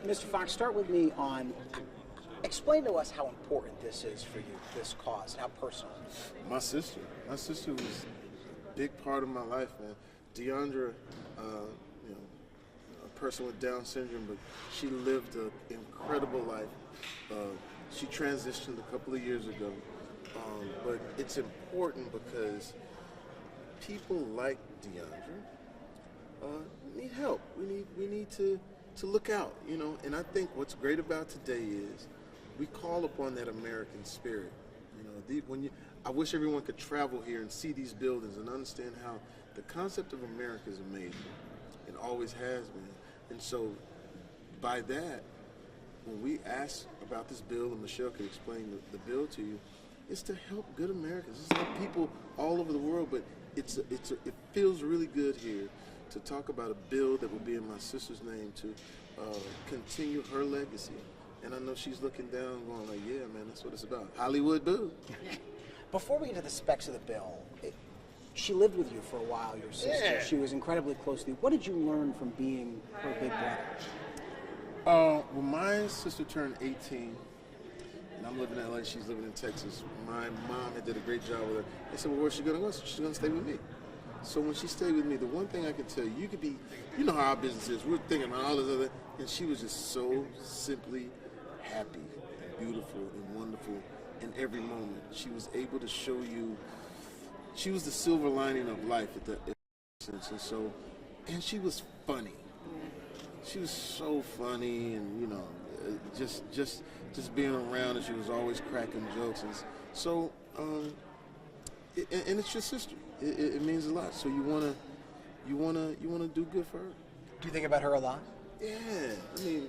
Mr. Fox, start with me on, explain to us how important this is for you, this cause, and how personal. My sister was a big part of my life, man. Deandra, you know, a person with Down syndrome, but she lived an incredible life. She transitioned a couple of years ago, but it's important because people like Deandra need help. We need to look out, you know. And I think what's great about today is we call upon that American spirit. You know, I wish everyone could travel here and see these buildings and understand how the concept of America is amazing. It always has been. And so by that, when we ask about this bill, and Michelle can explain the bill to you, it's to help good Americans. It's to help people all over the world, but it feels really good here to talk about a bill that will be in my sister's name to continue her legacy. And I know she's looking down going like, yeah, man, that's what it's about. Hollywood boo. Before we get to the specs of the bill, she lived with you for a while, your sister. Yeah. She was incredibly close to you. What did you learn from being her big brother? When my sister turned 18, and I'm living in LA, she's living in Texas, my mom had did a great job with her. They said, well, where's she going to go? So she's going to stay with me. So when she stayed with me, the one thing I can tell you, you could be, you know how our business is, we're thinking about all this other, and she was just so simply happy and beautiful and wonderful in every moment. She was able to show you, she was the silver lining of life at that sense. And so, and she was funny. She was so funny, and you know, just being around, and she was always cracking jokes. And so, and it's your sister. It means a lot. So you wanna do good for her. Do you think about her a lot? Yeah, I mean,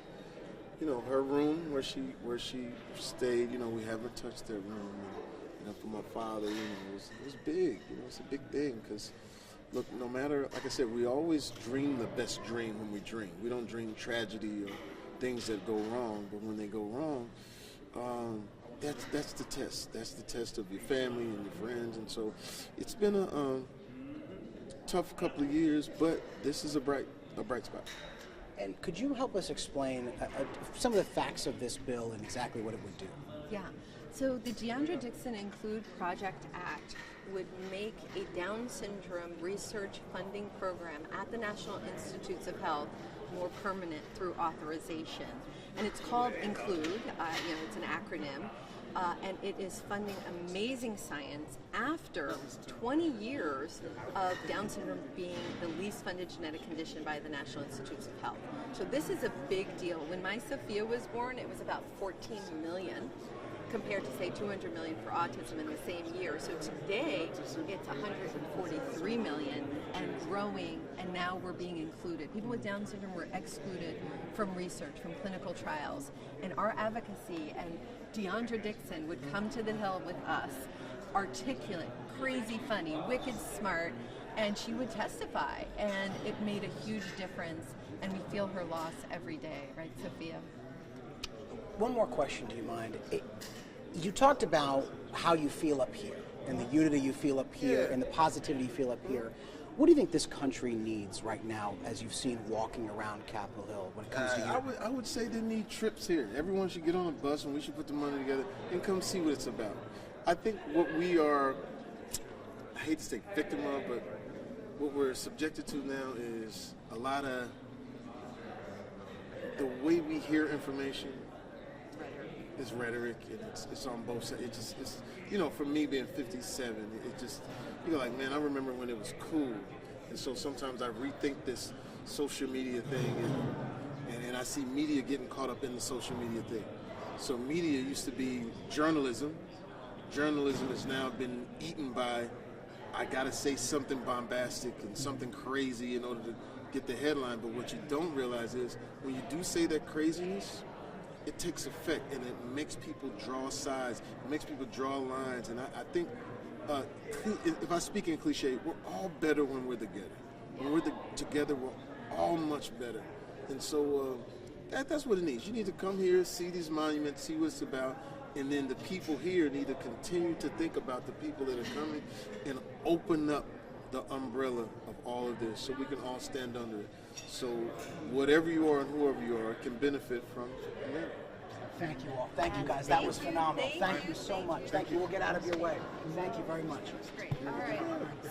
you know, her room where she stayed. You know, we haven't touched that room. And, you know, for my father, you know, it was big. You know, it's a big thing because. Look, no matter, like I said, we always dream the best dream when we dream. We don't dream tragedy or things that go wrong, but when they go wrong, that's the test. That's the test of your family and your friends. And so it's been a tough couple of years, but this is a bright spot. And could you help us explain some of the facts of this bill and exactly what it would do? Yeah. So the Deandra Dixon Include Project Act would make a Down syndrome research funding program at the National Institutes of Health more permanent through authorization. And it's called Include, it's an acronym, and it is funding amazing science after 20 years of Down syndrome being the least funded genetic condition by the National Institutes of Health. So this is a big deal. When my Sophia was born, it was about 14 million. Compared to, say, 200 million for autism in the same year. So today, it's 143 million and growing, and now we're being included. People with Down syndrome were excluded from research, from clinical trials, and our advocacy, and Deandra Dixon would come to the Hill with us, articulate, crazy funny, wicked smart, and she would testify, and it made a huge difference, and we feel her loss every day, right, Sophia? One more question, do you mind? You talked about how you feel up here, and the unity you feel up here, Yeah. and the positivity you feel up here. What do you think this country needs right now, as you've seen walking around Capitol Hill, when it comes to you? I would say they need trips here. Everyone should get on a bus, and we should put the money together and come see what it's about. I think what we are, I hate to say victim of, but what we're subjected to now is a lot of the way we hear information. It's rhetoric, and it's on both sides. It's you know, for me being 57, it just, you go like, man, I remember when it was cool. And so sometimes I rethink this social media thing, and I see media getting caught up in the social media thing. So media used to be journalism. Journalism has now been eaten by, I gotta say something bombastic and something crazy in order to get the headline. But what you don't realize is when you do say that craziness, it takes effect, and it makes people draw sides, it makes people draw lines, and I think, if I speak in cliche, we're all better when we're together. When we're together, we're all much better. And so that's what it needs. You need to come here, see these monuments, see what it's about, and then the people here need to continue to think about the people that are coming and open up the umbrella of all of this, so we can all stand under it. So whatever you are and whoever you are can benefit from America. Thank you all. Thank you guys. That was phenomenal. Thank Thank you. you so much. Thank you. We'll get out of your way. Thank you very much. Great. All right. So